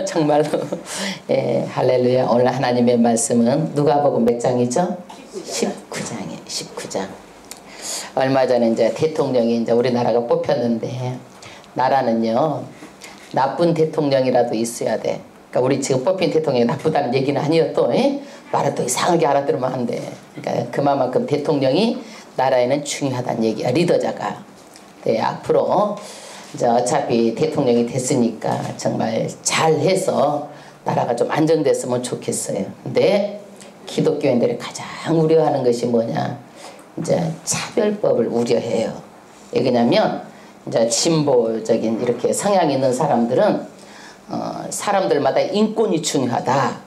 정말로. 예, 할렐루야. 오늘 하나님의 말씀은 누가복음 몇 장이죠? 19장이에요. 19장. 얼마 전에 이제 대통령이 이제 우리나라가 뽑혔는데, 나라는요 나쁜 대통령이라도 있어야 돼. 그러니까 우리 지금 뽑힌 대통령이 나쁘다는 얘기는 아니었도, 말을 또 이상하게 알아들으면 안 돼. 그러니까 그만큼 대통령이 나라에는 중요하다는 얘기야. 리더자가. 네, 앞으로 이제 어차피 대통령이 됐으니까 정말 잘해서 나라가 좀 안정됐으면 좋겠어요. 근데 기독교인들이 가장 우려하는 것이 뭐냐? 이제 차별법을 우려해요. 왜 그러냐면 이제 진보적인 이렇게 성향이 있는 사람들은 사람들마다 인권이 중요하다.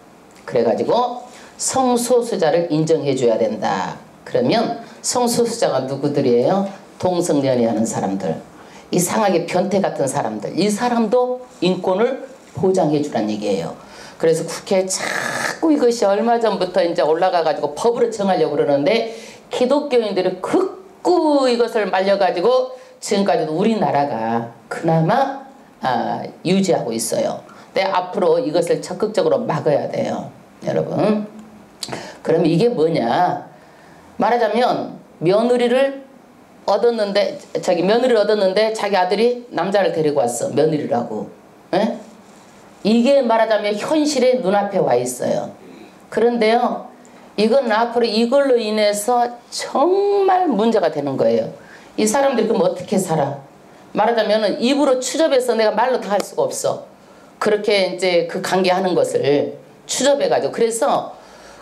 그래가지고 성소수자를 인정해 줘야 된다. 그러면 성소수자가 누구들이에요? 동성연애하는 사람들, 이상하게 변태 같은 사람들, 이 사람도 인권을 보장해 주란 얘기예요. 그래서 국회에 자꾸 이것이 얼마 전부터 이제 올라가가지고 법으로 정하려고 그러는데, 기독교인들이 극구 이것을 말려가지고 지금까지도 우리나라가 그나마 유지하고 있어요. 근데 앞으로 이것을 적극적으로 막아야 돼요, 여러분. 그럼 이게 뭐냐? 말하자면 며느리를 얻었는데 자기 아들이 남자를 데리고 왔어. 며느리라고. 에? 이게 말하자면 현실의 눈앞에 와 있어요. 그런데요, 이건 앞으로 이걸로 인해서 정말 문제가 되는 거예요. 이 사람들이 그럼 어떻게 살아? 말하자면 입으로 추접해서 내가 말로 다 할 수가 없어. 그렇게 이제 그 관계하는 것을 추접해가지고. 그래서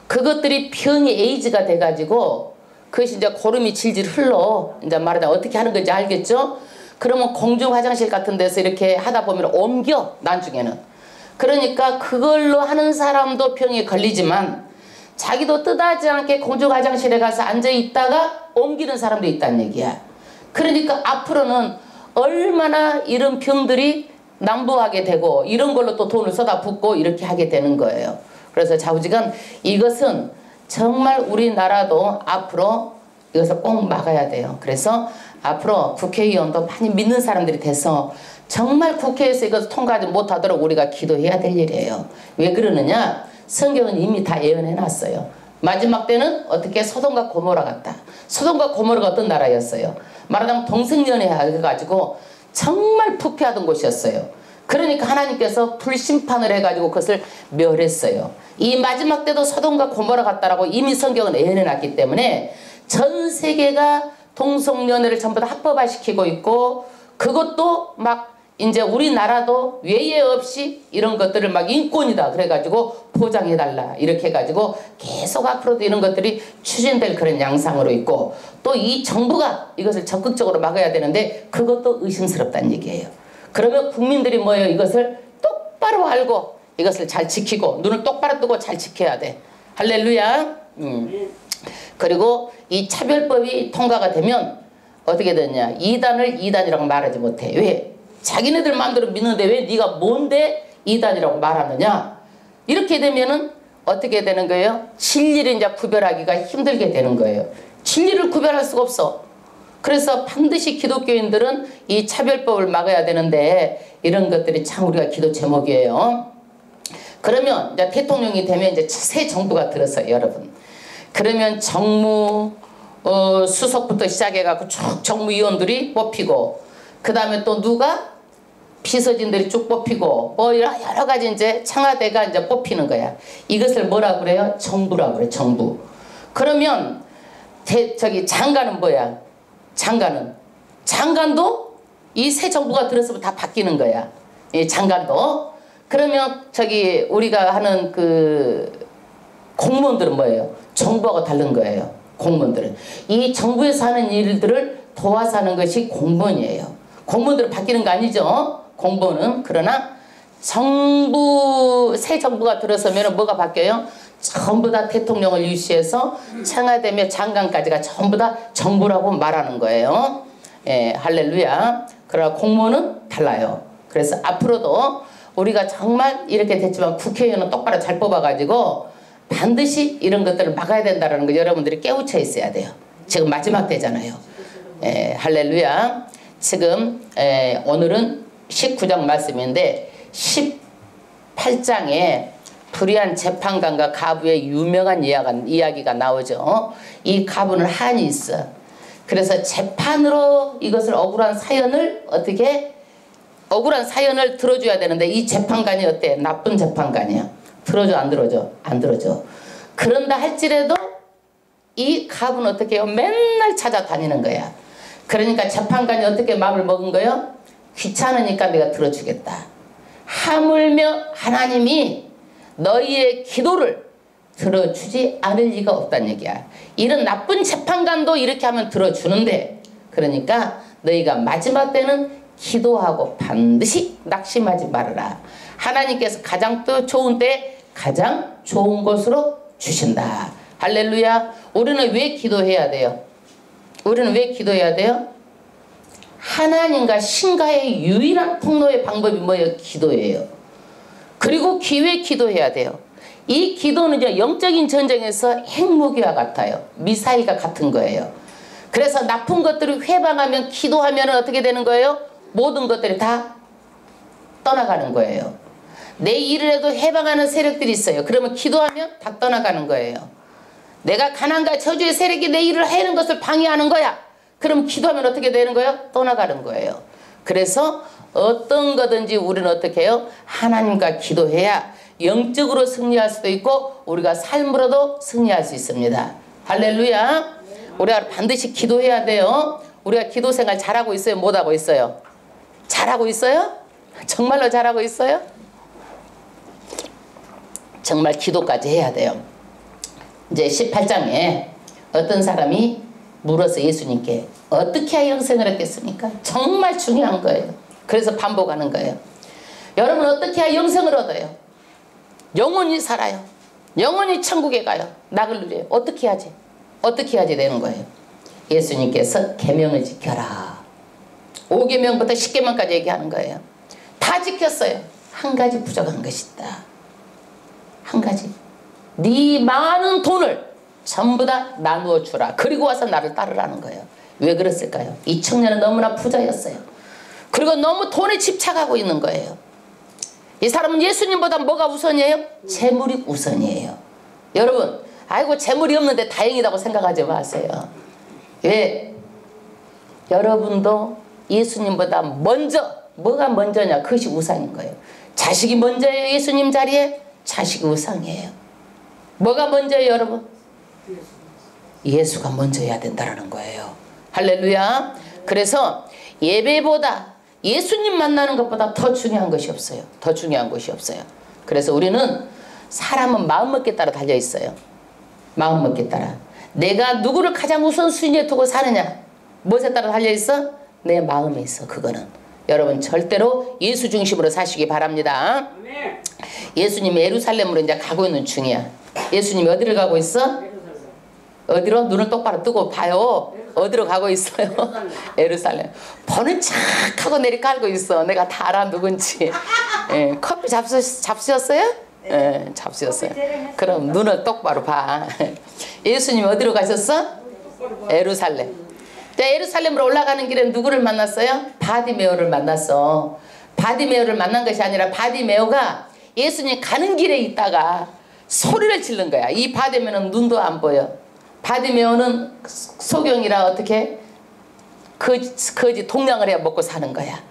그것들이 병이 에이즈가 돼가지고 그것이 이제 고름이 질질 흘러. 이제 말하자면 어떻게 하는 건지 알겠죠? 그러면 공중 화장실 같은 데서 이렇게 하다 보면 옮겨, 나중에는. 그러니까 그걸로 하는 사람도 병에 걸리지만 자기도 뜻하지 않게 공중 화장실에 가서 앉아 있다가 옮기는 사람도 있다는 얘기야. 그러니까 앞으로는 얼마나 이런 병들이 난무하게 되고 이런 걸로 또 돈을 쏟아붓고 이렇게 하게 되는 거예요. 그래서 좌우지간 이것은 정말 우리나라도 앞으로 이것을 꼭 막아야 돼요. 그래서 앞으로 국회의원도 많이 믿는 사람들이 돼서 정말 국회에서 이것을 통과하지 못하도록 우리가 기도해야 될 일이에요. 왜 그러느냐? 성경은 이미 다 예언해 놨어요. 마지막 때는 어떻게 소돔과 고모라 같다. 소돔과 고모라가 어떤 나라였어요? 말하자면 동성연애 해가지고 정말 부패하던 곳이었어요. 그러니까 하나님께서 불심판을 해가지고 그것을 멸했어요. 이 마지막 때도 소돔과 고모라 같다라고 이미 성경은 예언해 놨기 때문에 전 세계가 동성연애를 전부 다 합법화시키고 있고, 그것도 막 이제 우리나라도 외예 없이 이런 것들을 막 인권이다 그래가지고 보장해달라 이렇게 해가지고 계속 앞으로도 이런 것들이 추진될 그런 양상으로 있고, 또 이 정부가 이것을 적극적으로 막아야 되는데 그것도 의심스럽다는 얘기예요. 그러면 국민들이 뭐예요? 이것을 똑바로 알고 이것을 잘 지키고 눈을 똑바로 뜨고 잘 지켜야 돼. 할렐루야. 그리고 이 차별법이 통과가 되면 어떻게 되냐? 이단을 이단이라고 말하지 못해. 왜? 자기네들 마음대로 믿는데 왜 네가 뭔데 이단이라고 말하느냐? 이렇게 되면은 어떻게 되는 거예요? 진리를 이제 구별하기가 힘들게 되는 거예요. 진리를 구별할 수가 없어. 그래서 반드시 기독교인들은 이 차별법을 막아야 되는데 이런 것들이 참 우리가 기도 제목이에요. 그러면 이제 대통령이 되면 이제 새 정부가 들었어요, 여러분. 그러면 정무 수석부터 시작해갖고 쭉 정무위원들이 뽑히고, 그 다음에 또 누가 비서진들이 쭉 뽑히고, 뭐 여러 가지 이제 청와대가 이제 뽑히는 거야. 이것을 뭐라 그래요? 정부라고 그래, 정부. 그러면 장관은 뭐야? 장관도 이 새 정부가 들었으면 다 바뀌는 거야. 이 장관도. 그러면 우리가 하는 그 공무원들은 뭐예요? 정부하고 다른 거예요. 공무원들은 이 정부에서 하는 일들을 도와서 하는 것이 공무원이에요. 공무원들은 바뀌는 거 아니죠? 공무원은. 그러나 새 정부가 들어서면 뭐가 바뀌어요? 전부 다 대통령을 유시해서 청와대며 장관까지가 전부 다 정부라고 말하는 거예요. 예, 할렐루야. 그러나 공무원은 달라요. 그래서 앞으로도 우리가 정말 이렇게 됐지만 국회의원은 똑바로 잘 뽑아가지고 반드시 이런 것들을 막아야 된다는 거 여러분들이 깨우쳐 있어야 돼요. 지금 마지막 때잖아요. 예, 할렐루야. 지금 오늘은 19장 말씀인데 18장에 불의한 재판관과 가부의 유명한 이야기가 나오죠. 이 가부는 한이 있어. 그래서 재판으로 이것을 억울한 사연을 들어줘야 되는데 이 재판관이 어때? 나쁜 재판관이야. 들어줘 안 들어줘? 안 들어줘. 그런다 할지라도 이 가부는 어떻게 해요? 맨날 찾아다니는 거야. 그러니까 재판관이 어떻게 마음을 먹은 거예요? 귀찮으니까 내가 들어주겠다. 하물며 하나님이 너희의 기도를 들어주지 않을 리가 없다는 얘기야. 이런 나쁜 재판관도 이렇게 하면 들어주는데, 그러니까 너희가 마지막 때는 기도하고 반드시 낙심하지 말아라. 하나님께서 가장 또 좋은 때 가장 좋은 것으로 주신다. 할렐루야. 우리는 왜 기도해야 돼요? 우리는 왜 기도해야 돼요? 하나님과 신과의 유일한 통로의 방법이 뭐예요? 기도예요. 그리고 기회 기도해야 돼요. 이 기도는 영적인 전쟁에서 핵무기와 같아요. 미사일과 같은 거예요. 그래서 나쁜 것들을 회방하면, 기도하면 어떻게 되는 거예요? 모든 것들이 다 떠나가는 거예요. 내 일을 해도 해방하는 세력들이 있어요. 그러면 기도하면 다 떠나가는 거예요. 내가 가난과 저주의 세력이 내 일을 하는 것을 방해하는 거야. 그럼 기도하면 어떻게 되는 거예요? 떠나가는 거예요. 그래서 어떤 거든지 우리는 어떻게 해요? 하나님과 기도해야 영적으로 승리할 수도 있고 우리가 삶으로도 승리할 수 있습니다. 할렐루야. 우리가 반드시 기도해야 돼요. 우리가 기도 생활 잘하고 있어요? 못하고 있어요? 잘하고 있어요? 정말로 잘하고 있어요? 정말 기도까지 해야 돼요. 이제 18장에 어떤 사람이 물어서 예수님께 어떻게 해야 영생을 얻겠습니까? 정말 중요한 거예요. 그래서 반복하는 거예요. 여러분 어떻게 해야 영생을 얻어요? 영원히 살아요. 영원히 천국에 가요. 낙을 누려요. 어떻게 해야지? 어떻게 해야지 되는 거예요? 예수님께서 계명을 지켜라. 5계명부터 10계명까지 얘기하는 거예요. 다 지켰어요. 한 가지 부족한 것이 있다. 한 가지. 네 많은 돈을 전부 다 나누어 주라. 그리고 와서 나를 따르라는 거예요. 왜 그랬을까요? 이 청년은 너무나 부자였어요. 그리고 너무 돈에 집착하고 있는 거예요. 이 사람은 예수님보다 뭐가 우선이에요? 재물이 우선이에요. 여러분, 아이고 재물이 없는데 다행이라고 생각하지 마세요. 왜? 여러분도 예수님보다 먼저, 뭐가 먼저냐? 그것이 우상인 거예요. 자식이 먼저예요? 예수님 자리에? 자식이 우상이에요. 뭐가 먼저예요, 여러분? 예수가 먼저여야 된다는 거예요. 할렐루야. 그래서 예배보다 예수님 만나는 것보다 더 중요한 것이 없어요. 더 중요한 것이 없어요. 그래서 우리는 사람은 마음먹기에 따라 달려있어요. 마음먹기에 따라. 내가 누구를 가장 우선순위에 두고 사느냐, 무엇에 따라 달려있어? 내 마음에 있어. 그거는 여러분 절대로 예수 중심으로 사시기 바랍니다. 예수님이 예루살렘으로 이제 가고 있는 중이야. 예수님이 어디를 가고 있어? 어디로? 눈을 똑바로 뜨고 봐요. 어디로 가고 있어요? 예루살렘. 번은 착 하고 내리깔고 있어. 내가 다 알아 누군지. 예, 커피 잡수셨어요? 예, 잡수셨어요. 그럼 눈을 똑바로 봐. 예수님이 어디로 가셨어? 예루살렘. 예루살렘으로 올라가는 길에 누구를 만났어요? 바디메오를 만났어. 바디메오를 만난 것이 아니라 바디메오가 예수님 가는 길에 있다가 소리를 지른 거야. 이 바디메오는 눈도 안 보여. 바디메오는 소경이라 어떻게 거지 동냥을 해야 먹고 사는 거야.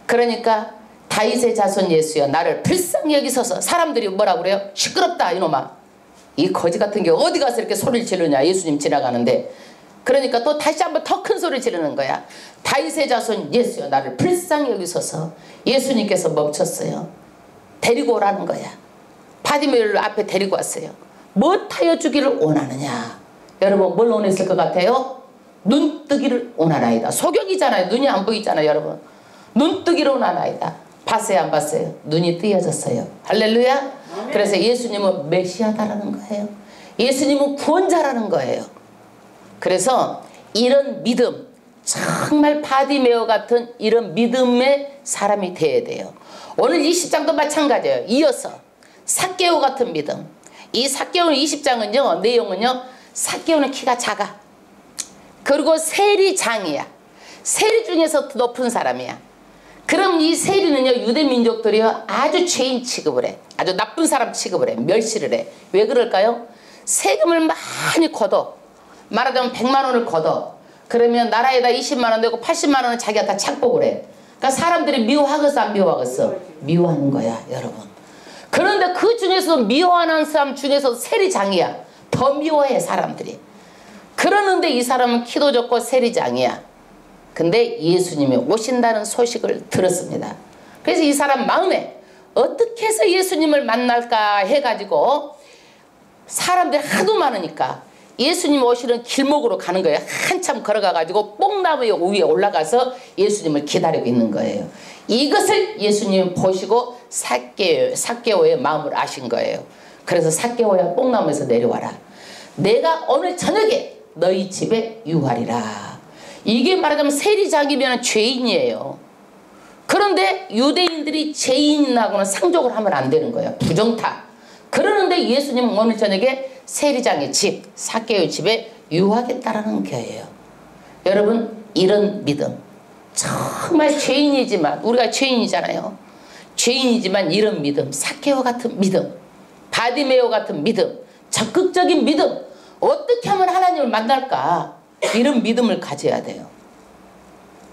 그러니까 다윗의 자손 예수여 나를 불쌍히 여기소서. 사람들이 뭐라고 그래요? 시끄럽다 이놈아. 이 거지 같은 게 어디 가서 이렇게 소리를 지르냐. 예수님 지나가는데. 그러니까 또 다시 한번 더 큰 소리 지르는 거야. 다윗의 자손 예수여 나를 불쌍히 여기소서. 예수님께서 멈췄어요. 데리고 오라는 거야. 바디메오를 앞에 데리고 왔어요. 무엇하여 주기를 원하느냐. 여러분 뭘 원했을 것 같아요? 눈뜨기를 원하나이다. 소경이잖아요. 눈이 안 보이잖아요. 여러분 눈뜨기를 원하나이다. 봤어요 안 봤어요? 눈이 뜨여졌어요. 할렐루야. 그래서 예수님은 메시아다라는 거예요. 예수님은 구원자라는 거예요. 그래서 이런 믿음, 정말 바디메오 같은 이런 믿음의 사람이 되어야 돼요. 오늘 20장도 마찬가지예요. 이어서 삭개오 같은 믿음. 이 삭개오 20장은요 내용은요, 삭개오는 키가 작아. 그리고 세리장이야. 세리 중에서 높은 사람이야. 그럼 이 세리는요, 유대 민족들이요, 아주 죄인 취급을 해. 아주 나쁜 사람 취급을 해. 멸시를 해. 왜 그럴까요? 세금을 많이 걷어. 말하자면 100만 원을 걷어. 그러면 나라에다 20만 원 내고 80만 원은 자기가 다 착복을 해. 그러니까 사람들이 미워하겠어, 안 미워하겠어? 미워하는 거야, 여러분. 그런데 그 중에서 미워하는 사람 중에서 세리장이야. 더 미워해, 사람들이. 그러는데 이 사람은 키도 적고 세리장이야. 근데 예수님이 오신다는 소식을 들었습니다. 그래서 이 사람 마음에 어떻게 해서 예수님을 만날까 해가지고 사람들이 하도 많으니까 예수님 오시는 길목으로 가는 거예요. 한참 걸어가가지고 뽕나무 위에 올라가서 예수님을 기다리고 있는 거예요. 이것을 예수님이 보시고 삭개오의 마음을 아신 거예요. 그래서 삭개오야, 뽕나무에서 내려와라. 내가 오늘 저녁에 너희 집에 유하리라. 이게 말하자면 세리장이면 죄인이에요. 그런데 유대인들이 죄인하고는 상종을 하면 안 되는 거예요. 부정타. 그러는데 예수님은 오늘 저녁에 세리장의 집, 삭개오의 집에 유하겠다라는 거예요. 여러분, 이런 믿음, 정말 죄인이지만, 우리가 죄인이잖아요. 죄인이지만 이런 믿음, 삭개오 같은 믿음, 바디메오 같은 믿음, 적극적인 믿음, 어떻게 하면 하나님을 만날까? 이런 믿음을 가져야 돼요.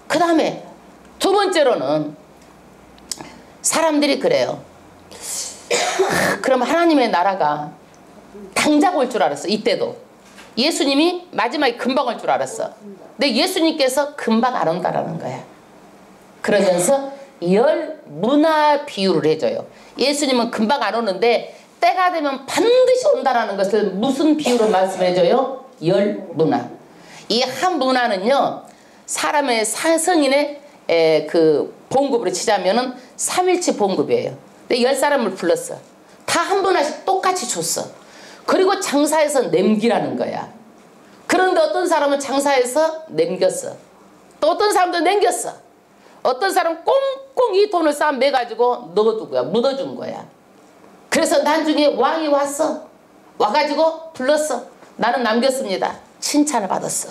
그 다음에 두 번째로는 사람들이 그래요. 그럼 하나님의 나라가 당장 올 줄 알았어. 이때도 예수님이 마지막에 금방 올 줄 알았어. 근데 예수님께서 금방 안 온다라는 거야. 그러면서 열 문화 비유를 해줘요. 예수님은 금방 안 오는데 때가 되면 반드시 온다라는 것을 무슨 비유로 말씀해줘요? 열 문화. 이 한 문화는요, 사람의 성인의 그 봉급으로 치자면은 3일치 봉급이에요. 근데 10사람을 불렀어. 다 한 분씩 똑같이 줬어. 그리고 장사해서 남기라는 거야. 그런데 어떤 사람은 장사해서 남겼어. 또 어떤 사람도 남겼어. 어떤 사람은 꽁꽁 이 돈을 쌓아 매가지고 넣어둔 거야. 묻어준 거야. 그래서 나중에 왕이 왔어. 와가지고 불렀어. 나는 남겼습니다. 칭찬을 받았어.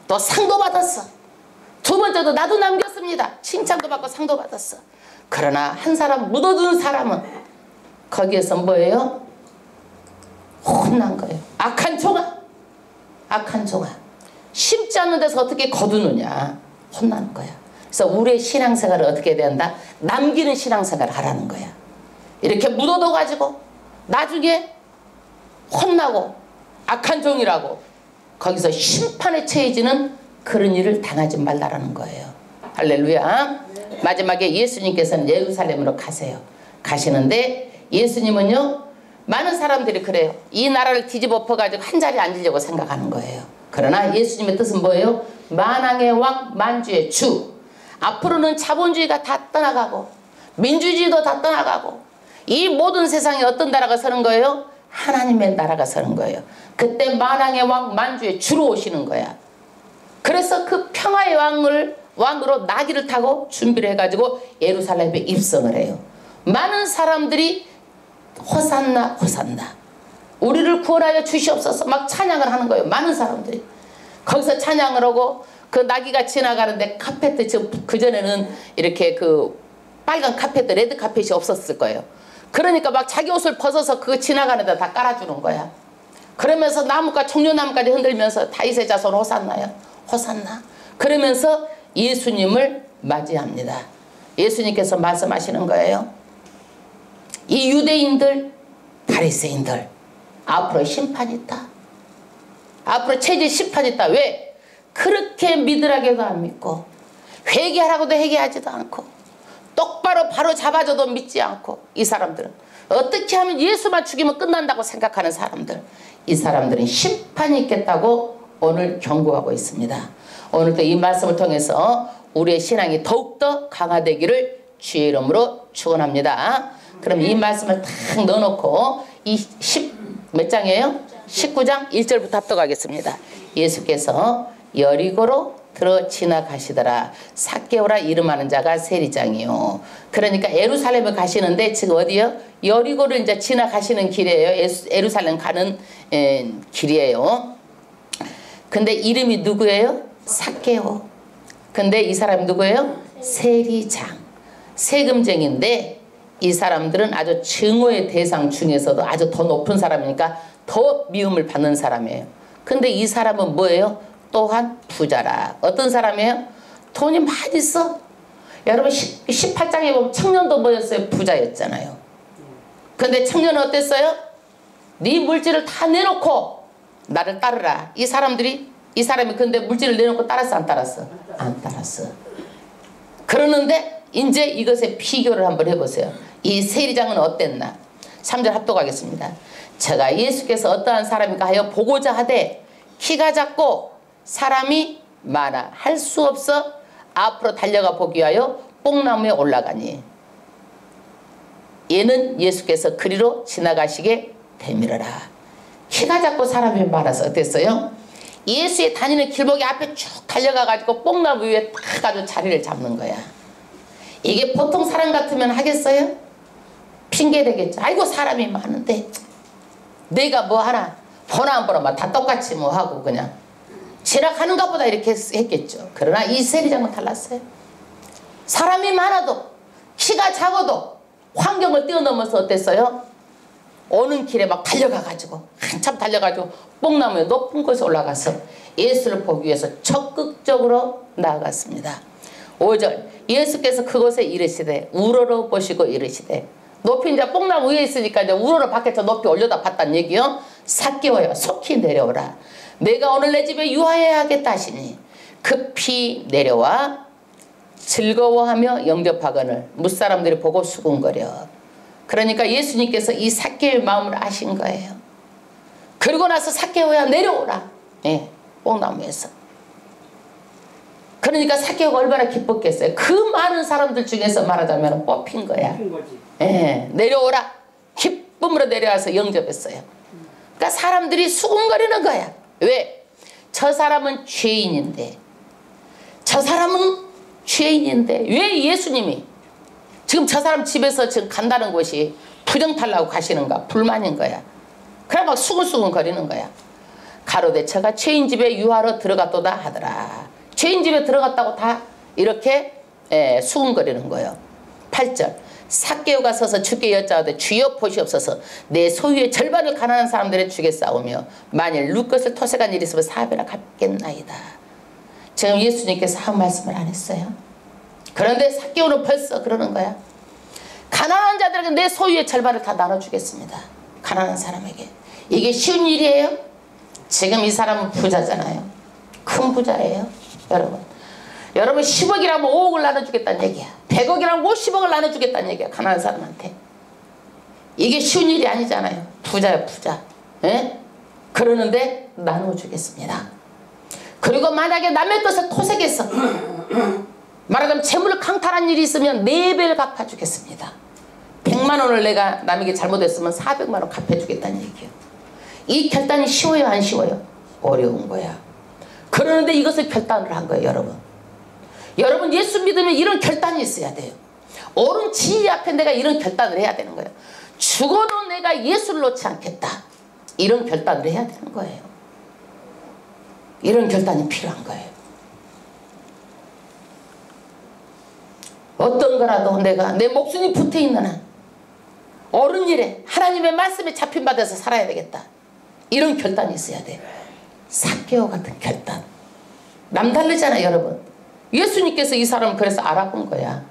또 상도 받았어. 두 번째도 나도 남겼습니다. 칭찬도 받고 상도 받았어. 그러나 한 사람, 묻어둔 사람은 거기에서 뭐예요? 혼난 거예요. 악한 종아. 악한 종아. 심지 않는 데서 어떻게 거두느냐. 혼나는 거야. 그래서 우리의 신앙생활을 어떻게 해야 된다? 남기는 신앙생활을 하라는 거야. 이렇게 묻어둬가지고 나중에 혼나고 악한 종이라고 거기서 심판에 처해지는 그런 일을 당하지 말라라는 거예요. 할렐루야. 마지막에 예수님께서는 예루살렘으로 가세요. 가시는데 예수님은요, 많은 사람들이 그래요. 이 나라를 뒤집어 엎어가지고 한 자리에 앉으려고 생각하는 거예요. 그러나 예수님의 뜻은 뭐예요? 만왕의 왕, 만주의 주. 앞으로는 자본주의가 다 떠나가고 민주주의도 다 떠나가고 이 모든 세상에 어떤 나라가 서는 거예요? 하나님의 나라가 서는 거예요. 그때 만왕의 왕, 만주의 주로 오시는 거야. 그래서 그 평화의 왕으로 나귀를 타고 준비를 해가지고 예루살렘에 입성을 해요. 많은 사람들이 호산나 호산나, 우리를 구원하여 주시옵소서 막 찬양을 하는 거예요. 많은 사람들이 거기서 찬양을 하고 그 나귀가 지나가는데 카페트, 그전에는 이렇게 그 빨간 카페트, 레드 카펫이 없었을 거예요. 그러니까 막 자기 옷을 벗어서 그거 지나가는 데 다 깔아주는 거야. 그러면서 나무가 종려나무까지 흔들면서 다윗의 자손 호산나요. 호산나. 그러면서 예수님을 맞이합니다. 예수님께서 말씀하시는 거예요. 이 유대인들, 바리새인들, 앞으로 심판이 있다. 앞으로 체질 심판이 있다. 왜? 그렇게 믿으라고도 안 믿고 회개하라고도 회개하지도 않고 똑바로 바로 잡아줘도 믿지 않고, 이 사람들은 어떻게 하면 예수만 죽이면 끝난다고 생각하는 사람들, 이 사람들은 심판이 있겠다고 오늘 경고하고 있습니다. 오늘도 이 말씀을 통해서 우리의 신앙이 더욱더 강화되기를 주의 이름으로 축원합니다. 그럼 이 말씀을 탁 넣어놓고 이 몇 장이에요? 19장 1절부터 합독하겠습니다. 예수께서 여리고로 들어 지나가시더라. 삭개오라 이름하는 자가 세리장이요. 그러니까 예루살렘에 가시는데 지금 어디요? 여리고를 이제 지나가시는 길이에요. 예루살렘 가는 길이에요. 근데 이름이 누구예요? 삭개오. 근데 이 사람이 누구예요? 세리장, 세금쟁인데 이 사람들은 아주 증오의 대상 중에서도 아주 더 높은 사람이니까 더 미움을 받는 사람이에요. 근데 이 사람은 뭐예요? 또한 부자라. 어떤 사람이에요? 돈이 많이 있어. 여러분 18장에 보면 청년도 뭐였어요? 부자였잖아요. 근데 청년은 어땠어요? 네 물질을 다 내놓고 나를 따르라. 이 사람이 근데 물질을 내놓고 따랐어 안 따랐어? 안 따랐어. 그러는데 이제 이것에 비교를 한번 해보세요. 이 세리장은 어땠나? 3절 합독하겠습니다. 제가 예수께서 어떠한 사람인가 하여 보고자 하되 키가 작고 사람이 많아 할 수 없어 앞으로 달려가 보기 위하여 뽕나무에 올라가니 얘는 예수께서 그리로 지나가시게 되밀어라. 키가 작고 사람이 많아서 어땠어요? 예수의 다니는 길목이 앞에 쭉 달려가가지고 뽕나무 위에 딱 가지고 자리를 잡는 거야. 이게 보통 사람 같으면 하겠어요? 핑계 대겠죠. 아이고 사람이 많은데 내가 뭐 하나 보나 안 보나 다 똑같이 뭐 하고 그냥 지나가는가 보다 이렇게 했겠죠. 그러나 이 세리장은 달랐어요. 사람이 많아도 키가 작아도 환경을 뛰어넘어서 어땠어요? 오는 길에 막 달려가가지고 한참 달려가지고 뽕나무에 높은 곳에 올라가서 예수를 보기 위해서 적극적으로 나아갔습니다. 5절 예수께서 그곳에 이르시되 우러러 보시고 이르시되 높이 이제 뽕나무 위에 있으니까 이제 우러러 밖에서 높이 올려다 봤다는 얘기요. 삭개오여 속히 내려오라. 내가 오늘 내 집에 유하여야 하겠다 하시니 급히 내려와 즐거워하며 영접하거늘 무사람들이 보고 수군거려. 그러니까 예수님께서 이 삭개오의 마음을 아신 거예요. 그리고 나서 삭개오야 내려오라. 예, 뽕나무에서. 그러니까 삭개오가 얼마나 기뻤겠어요. 그 많은 사람들 중에서 말하자면 뽑힌 거야. 예, 내려오라. 기쁨으로 내려와서 영접했어요. 그러니까 사람들이 수군거리는 거야. 왜? 저 사람은 죄인인데 왜 예수님이 지금 저 사람 집에서 지금 간다는 곳이 부정탈라고 가시는가? 불만인 거야. 그래 막 수근수근 거리는 거야. 가로되 저가 죄인 집에 유하러 들어갔도다 하더라. 죄인 집에 들어갔다고 다 이렇게 수근거리는 거예요. 8절 삭개오가 서서 주께 여짜오되 주여 보시옵소서 내 소유의 절반을 가난한 사람들의 주겠사오며 만일 룻것을 토색한 일이 있으면 사배나 갚겠나이다. 지금 예수님께서 한 말씀을 안 했어요. 그런데 삭개오는 벌써 그러는 거야. 가난한 자들에게 내 소유의 절반을 다 나눠주겠습니다. 가난한 사람에게. 이게 쉬운 일이에요? 지금 이 사람은 부자잖아요. 큰 부자예요. 여러분 10억이라면 5억을 나눠주겠다는 얘기야. 100억이라면 50억을 나눠주겠다는 얘기야. 가난한 사람한테. 이게 쉬운 일이 아니잖아요. 부자야 부자. 예? 그러는데 나눠주겠습니다. 그리고 만약에 남의 것을 토색해서 말하자면 재물을 강탈한 일이 있으면 4배를 갚아주겠습니다. 100만 원을 내가 남에게 잘못했으면 400만 원 갚아주겠다는 얘기예요. 이 결단이 쉬워요 안 쉬워요? 어려운 거야. 그러는데 이것을 결단을 한 거예요. 여러분 예수 믿으면 이런 결단이 있어야 돼요. 옳은 진리 앞에 내가 이런 결단을 해야 되는 거예요. 죽어도 내가 예수를 놓지 않겠다. 이런 결단을 해야 되는 거예요. 이런 결단이 필요한 거예요. 어떤 거라도 내가 내 목숨이 붙어있는 한 옳은 일에 하나님의 말씀에 잡힌받아서 살아야 되겠다. 이런 결단이 있어야 돼요. 삭개오 같은 결단. 남다르잖아요 여러분. 예수님께서 이 사람을 그래서 알아본 거야.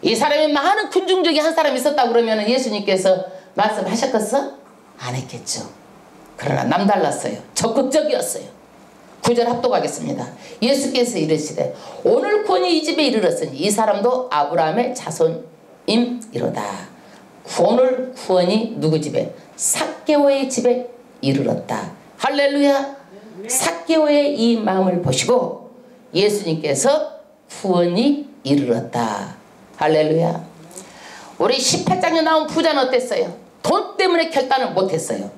이 사람이 많은 군중 중에 한 사람이 있었다 그러면 예수님께서 말씀하셨겠어? 안 했겠죠. 그러나 남달랐어요. 적극적이었어요. 9절 합독하겠습니다. 예수께서 이르시되 오늘 구원이 이 집에 이르렀으니 이 사람도 아브라함의 자손임이로다. 오늘 구원이 누구 집에? 삭개오의 집에 이르렀다. 할렐루야. 삭개오의 이 마음을 보시고 예수님께서 구원이 이르렀다. 할렐루야. 우리 18장에 나온 부자는 어땠어요? 돈 때문에 결단을 못했어요.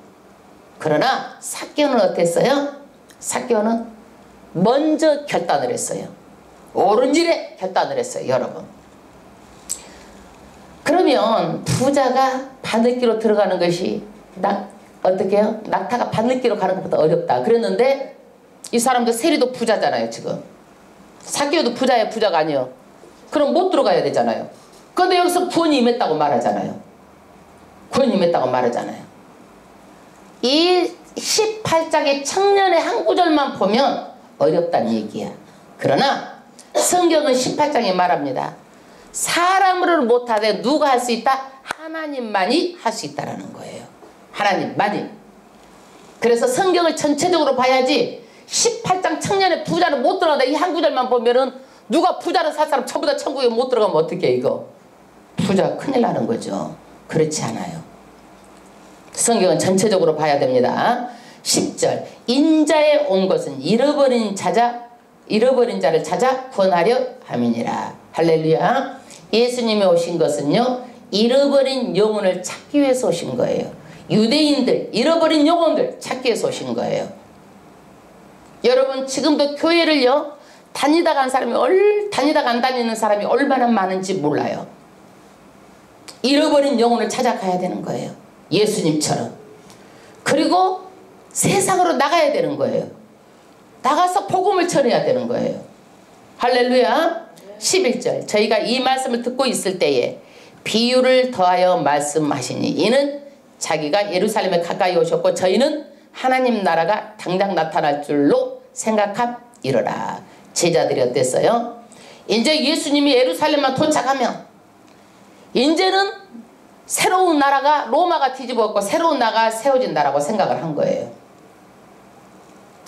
그러나 삭개오는 어땠어요? 삭개오는 먼저 결단을 했어요. 옳은 일에 결단을 했어요. 여러분. 그러면 부자가 바늘기로 들어가는 것이 어떻게 해요? 낙타가 바늘기로 가는 것보다 어렵다. 그랬는데 이 사람도 세리도 부자잖아요. 지금 삭개오도 부자예요? 부자가 아니에요? 그럼 못 들어가야 되잖아요. 그런데 여기서 구원이 임했다고 말하잖아요. 구원이 임했다고 말하잖아요. 이 18장의 청년의 한 구절만 보면 어렵다는 얘기야. 그러나 성경은 18장에 말합니다. 사람으로는 못하되 누가 할 수 있다? 하나님만이 할 수 있다라는 거예요. 하나님만이. 그래서 성경을 전체적으로 봐야지 18장 청년의 부자는 못 들어간다 이 한 구절만 보면은 누가 부자로 살 사람 전부 다 천국에 못 들어가면 어떡해 이거. 부자 큰일 나는 거죠. 그렇지 않아요. 성경은 전체적으로 봐야 됩니다. 10절 인자에 온 것은 잃어버린 자를 찾아 구원하려 함이니라. 할렐루야. 예수님이 오신 것은요 잃어버린 영혼을 찾기 위해서 오신 거예요. 유대인들 잃어버린 영혼들 찾기 위해서 오신 거예요. 여러분 지금도 교회를요 다니다가 안 다니는 사람이 얼마나 많은지 몰라요. 잃어버린 영혼을 찾아가야 되는 거예요. 예수님처럼. 그리고 세상으로 나가야 되는 거예요. 나가서 복음을 전해야 되는 거예요. 할렐루야. 11절 저희가 이 말씀을 듣고 있을 때에 비유를 더하여 말씀하시니 이는 자기가 예루살렘에 가까이 오셨고 저희는 하나님 나라가 당장 나타날 줄로 생각함이로라. 제자들이 어땠어요? 이제 예수님이 예루살렘만 도착하면 이제는 새로운 나라가 로마가 뒤집었고 새로운 나라가 세워진다라고 생각을 한 거예요.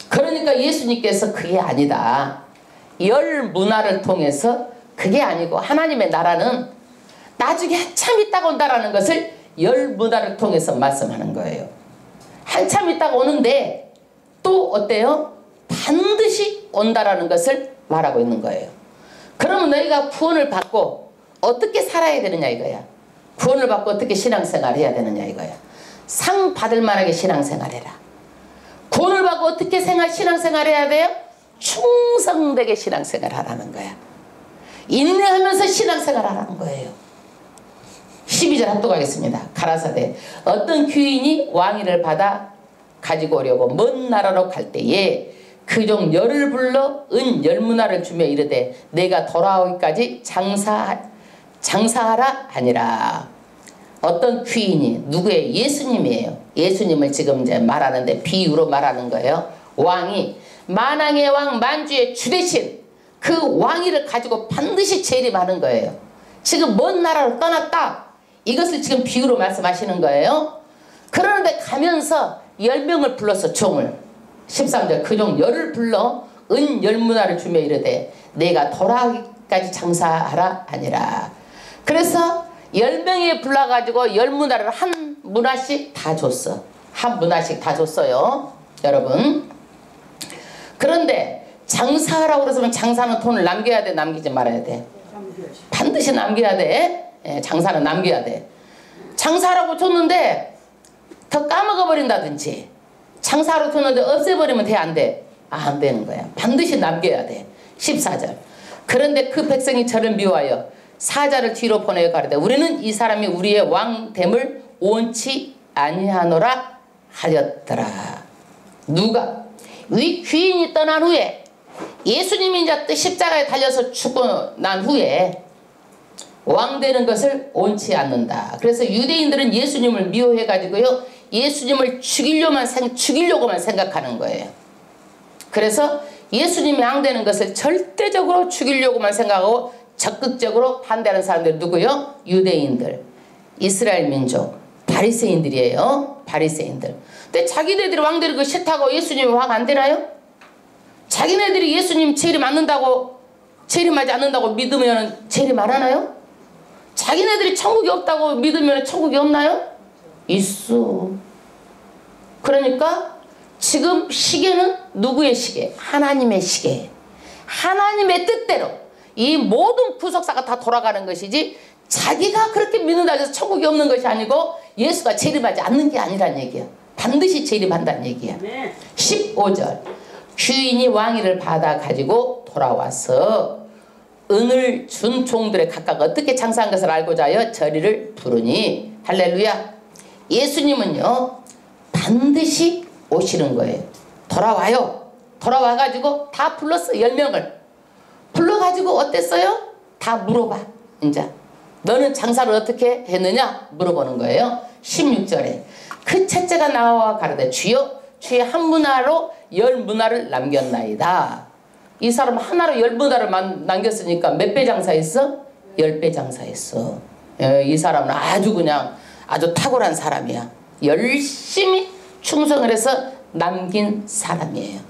그러니까 예수님께서 그게 아니다. 열 문화를 통해서 그게 아니고 하나님의 나라는 나중에 한참 있다가 온다라는 것을 열 문화를 통해서 말씀하는 거예요. 한참 있다가 오는데 또 어때요? 반드시 온다라는 것을 말하고 있는 거예요. 그러면 너희가 구원을 받고 어떻게 살아야 되느냐 이거야. 구원을 받고 어떻게 신앙생활 해야 되느냐 이거야. 상 받을 만하게 신앙생활 해라. 구원을 받고 어떻게 신앙생활 해야 돼요? 충성되게 신앙생활 하라는 거야. 인내하면서 신앙생활 하라는 거예요. 12절 합독하겠습니다. 가라사대 어떤 귀인이 왕위를 받아 가지고 오려고 먼 나라로 갈 때에 그 종 열을 불러 은 열문화를 주며 이르되 내가 돌아오기까지 장사하라 하니라. 어떤 귀인이 누구예요? 예수님이에요. 예수님을 지금 이제 말하는데 비유로 말하는 거예요. 왕이 만왕의 왕 만주의 주 대신 그 왕위를 가지고 반드시 재림하는 거예요. 지금 먼 나라로 떠났다. 이것을 지금 비유로 말씀하시는 거예요. 그러는데 가면서 10명을 불러서 종을 13절 그 종 열을 불러 은 열문화를 주며 이르되 내가 돌아오기까지 장사하라 하니라. 그래서 10명이 불러가지고 열문화를 한 문화씩 다 줬어. 한 문화씩 다 줬어요. 여러분. 그런데 장사하라고 그러면 장사는 돈을 남겨야 돼? 남기지 말아야 돼? 반드시 남겨야 돼. 예, 장사는 남겨야 돼. 장사하라고 줬는데 더 까먹어 버린다든지 장사하라고 줬는데 없애버리면 돼? 안 돼? 안 되는 거야. 반드시 남겨야 돼. 14절 그런데 그 백성이 저를 미워하여 사자를 뒤로 보내어 가르되 우리는 이 사람이 우리의 왕됨을 원치 아니하노라 하였더라. 누가? 위 귀인이 떠난 후에 예수님이 이제 십자가에 달려서 죽고 난 후에 왕 되는 것을 원치 않는다. 그래서 유대인들은 예수님을 미워해 가지고요 예수님을 죽이려고만 생각하는 거예요. 그래서 예수님이 왕 되는 것을 절대적으로 죽이려고만 생각하고 적극적으로 반대하는 사람들 누구요? 유대인들, 이스라엘 민족, 바리새인들이에요. 바리새인들. 근데 자기네들이 왕 되는 거 싫다고 예수님이 왕 안 되나요? 자기네들이 예수님 재림 재림하지 않는다고 믿으면 재림 안 하나요? 자기네들이 천국이 없다고 믿으면 천국이 없나요? 있어. 그러니까 지금 시계는 누구의 시계? 하나님의 시계. 하나님의 뜻대로 이 모든 구속사가 다 돌아가는 것이지 자기가 그렇게 믿는다고 해서 천국이 없는 것이 아니고 예수가 재림하지 않는 게 아니란 얘기야. 반드시 재림한다는 얘기야. 15절 귀인이 왕위를 받아 가지고 돌아와서 은을 준 종들의 각각 어떻게 장사한 것을 알고자 하여 저리를 부르니 할렐루야. 예수님은요 반드시 오시는 거예요. 돌아와요. 돌아와가지고 다 불렀어. 10명을 불러가지고 어땠어요? 다 물어봐. 이제 너는 장사를 어떻게 했느냐 물어보는 거예요. 16절에 그 첫째가 나와 가로되 주여 주의 한 문화로 열 문화를 남겼나이다. 이 사람 하나로 열 문화를 남겼으니까 몇 배 장사했어? 10배 장사했어. 이 사람은 아주 그냥 아주 탁월한 사람이야. 열심히 충성을 해서 남긴 사람이에요.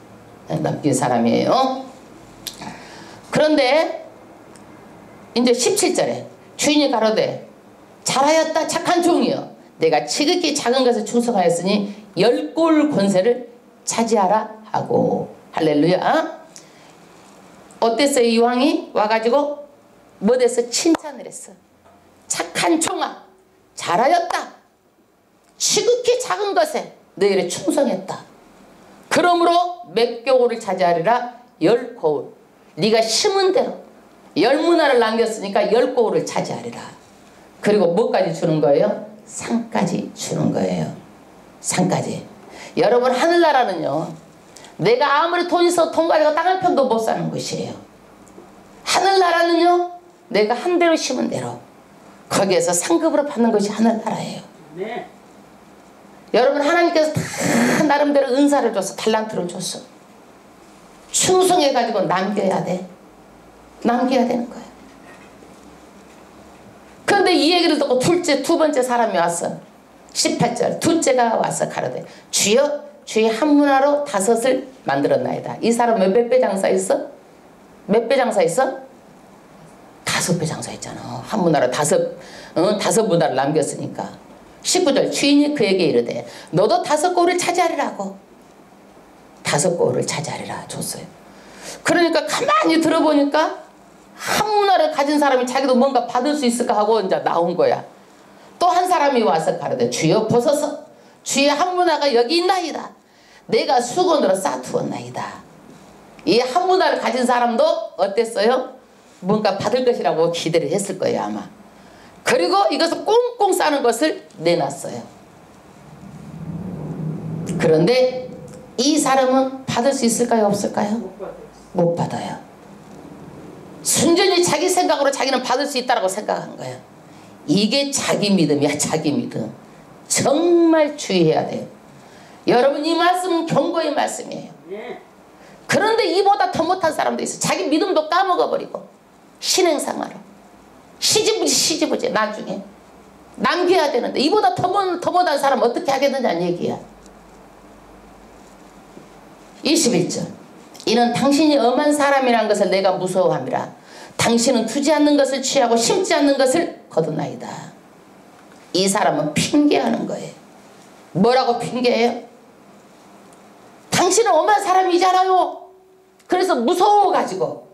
남긴 사람이에요. 그런데 이제 17절에 주인이 가로되 잘하였다 착한 종이여 내가 지극히 작은 것에 충성하였으니 10골 권세를 차지하라 하고. 할렐루야. 어땠어요? 이 왕이 와가지고 뭐 됐어? 칭찬을 했어. 착한 종아 잘하였다. 지극히 작은 것에 너희를 충성했다. 그러므로 몇 교울을 차지하리라? 10고울. 네가 심은 대로 10문화를 남겼으니까 10고울을 차지하리라. 그리고 뭐까지 주는 거예요? 상까지 주는 거예요. 상까지. 여러분 하늘나라는요 내가 아무리 돈 있어 돈 가지고 땅 한 평도 못 사는 곳이에요. 하늘나라는요 내가 한 대로 심은 대로 거기에서 상급으로 받는 것이 하늘나라예요. 네. 여러분 하나님께서 다 나름대로 은사를 줬어. 달란트를 줬어. 충성해가지고 남겨야 돼. 남겨야 되는 거예요. 그런데 이 얘기를 듣고 두 번째 사람이 왔어. 18절 둘째가 와서 가로되 주여 주의 한 문화로 5을 만들었나이다. 이 사람 몇 배 장사했어? 몇 배 장사했어? 5배 장사했잖아. 한 문화로 5 문화를 남겼으니까. 19절 주인이 그에게 이르되 너도 5골을 차지하리라고. 5골을 차지하리라 줬어요. 그러니까 가만히 들어보니까 한 문화를 가진 사람이 자기도 뭔가 받을 수 있을까 하고 이제 나온 거야. 또 한 사람이 와서 가로되 주여 보소서 주의 한 문화가 여기 있나이다. 내가 수건으로 싸두었나이다. 이 한 문화를 가진 사람도 어땠어요? 뭔가 받을 것이라고 기대를 했을 거예요 아마. 그리고 이것을 꽁꽁 싸는 것을 내놨어요. 그런데 이 사람은 받을 수 있을까요? 없을까요? 못 받아요. 순전히 자기 생각으로 자기는 받을 수 있다고 생각한 거예요. 이게 자기 믿음이야. 자기 믿음. 정말 주의해야 돼요. 여러분 이 말씀은 경고의 말씀이에요. 그런데 이보다 더 못한 사람도 있어. 자기 믿음도 까먹어버리고 신행생활로 시지부지 나중에 남겨야 되는데 이보다 더 못한 사람 어떻게 하겠느냐는 얘기야. 21절 이는 당신이 엄한 사람이란 것을 내가 무서워함이라. 당신은 두지 않는 것을 취하고 심지 않는 것을 거두나이다. 이 사람은 핑계하는 거예요. 뭐라고 핑계해요? 당신은 엄한 사람이잖아요. 그래서 무서워가지고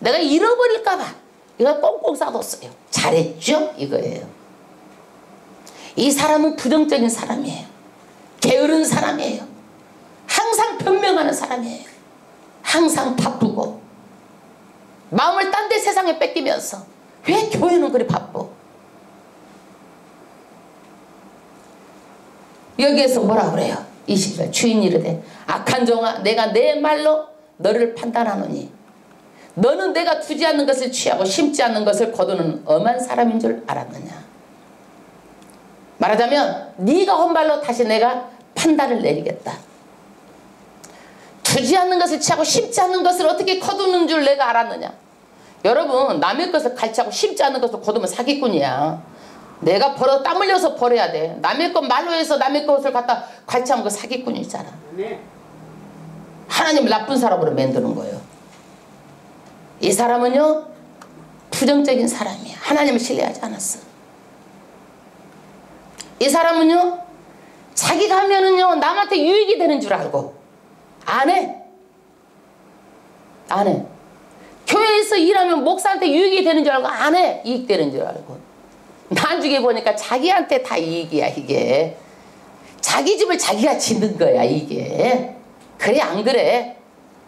내가 잃어버릴까봐 이걸 꽁꽁 싸뒀어요. 잘했죠? 이거예요. 이 사람은 부정적인 사람이에요. 게으른 사람이에요. 항상 변명하는 사람이에요. 항상 바쁘고 마음을 딴 데 세상에 뺏기면서 왜 교회는 그리 바빠? 여기에서 뭐라 그래요? 20절 주인이 이르되 악한 종아 내가 내 말로 너를 판단하노니 너는 내가 두지 않는 것을 취하고 심지 않는 것을 거두는 엄한 사람인 줄 알았느냐. 말하자면 네가 한 말로 다시 내가 판단을 내리겠다. 두지 않는 것을 취하고 심지 않는 것을 어떻게 거두는 줄 내가 알았느냐. 여러분 남의 것을 갈취하고 심지 않는 것을 거두면 사기꾼이야. 내가 땀 흘려서 버려야 돼. 남의 것 말로 해서 남의 것을 갖다 갈취하면 그 사기꾼이잖아. 하나님을 나쁜 사람으로 만드는 거예요. 이 사람은요 부정적인 사람이야. 하나님을 신뢰하지 않았어. 이 사람은요 자기가 하면은요 남한테 유익이 되는 줄 알고 안 해. 안 해. 교회에서 일하면 목사한테 유익이 되는 줄 알고 안 해. 이익되는 줄 알고. 나중에 보니까 자기한테 다 이익이야. 이게 자기 집을 자기가 짓는 거야. 이게 그래 안 그래?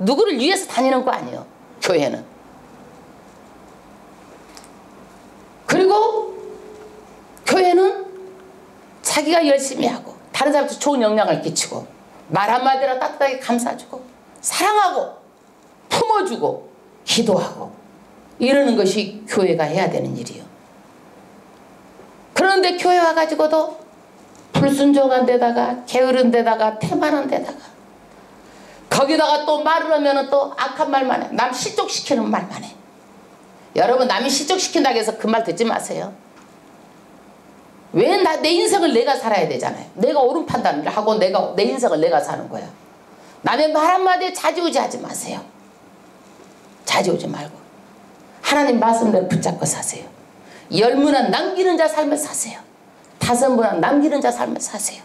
누구를 위해서 다니는 거 아니에요. 교회는. 그리고 교회는 자기가 열심히 하고 다른 사람한테 좋은 영향을 끼치고 말 한마디로 따뜻하게 감싸주고 사랑하고 품어주고 기도하고 이러는 것이 교회가 해야 되는 일이요. 그런데 교회 와가지고도 불순종한 데다가 게으른 데다가 태만한 데다가 거기다가 또 말을 하면 또 악한 말만 해. 남 실족시키는 말만 해. 여러분, 남이 실족시킨다고 해서 그 말 듣지 마세요. 왜 내 인생을 내가 살아야 되잖아요. 내가 옳은 판단을 하고 내 인생을 내가 사는 거야. 남의 말 한마디에 좌지우지 하지 마세요. 좌지우지 말고 하나님 말씀대로 붙잡고 사세요. 10문안 남기는 자 삶을 사세요. 5문안 남기는 자 삶을 사세요.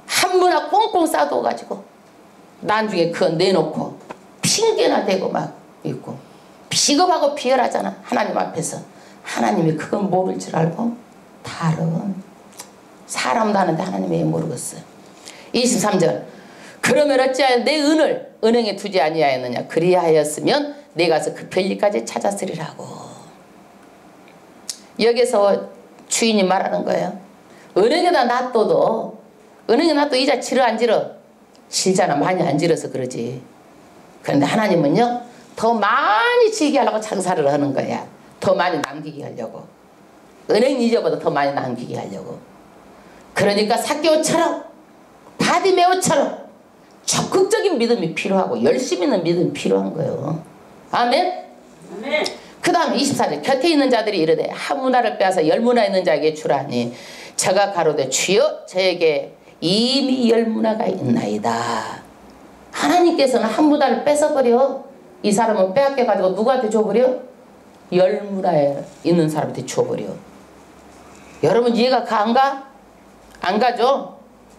한 문안 꽁꽁 싸둬가지고 나중에 그거 내놓고 핑계나 대고 막 있고 비겁하고 비열하잖아. 하나님 앞에서. 하나님이 그건 모를 줄 알고 다른 사람도 하는데 하나님이 왜 모르겠어요. 23절 그러면 어찌하여 내 은을 은행에 두지 아니하였느냐. 그리하였으면 내가 가서 그 별리까지 찾았으리라고. 여기서 주인이 말하는 거예요. 은행에다 놔둬도 은행에 놔둬도 이자 지러 안 지러? 질잖아. 많이 안 지러서 그러지. 그런데 하나님은요 더 많이 지게 하려고 장사를 하는 거야. 더 많이 남기게 하려고. 은행 이자보다 더 많이 남기게 하려고. 그러니까 삭개오처럼 바디메오처럼 적극적인 믿음이 필요하고 열심히 있는 믿음이 필요한 거예요. 아멘? 아멘. 그 다음 24절 곁에 있는 자들이 이르되 한 문화를 빼앗아 10문화 있는 자에게 주라니 저가 가로되 주여 저에게 이미 10문화가 있나이다. 하나님께서는 한 문화를 뺏어버려. 이 사람은 빼앗겨가지고 누구한테 줘버려? 10문화에 있는 사람한테 줘버려. 여러분 이해가 가 안 가? 안 가죠?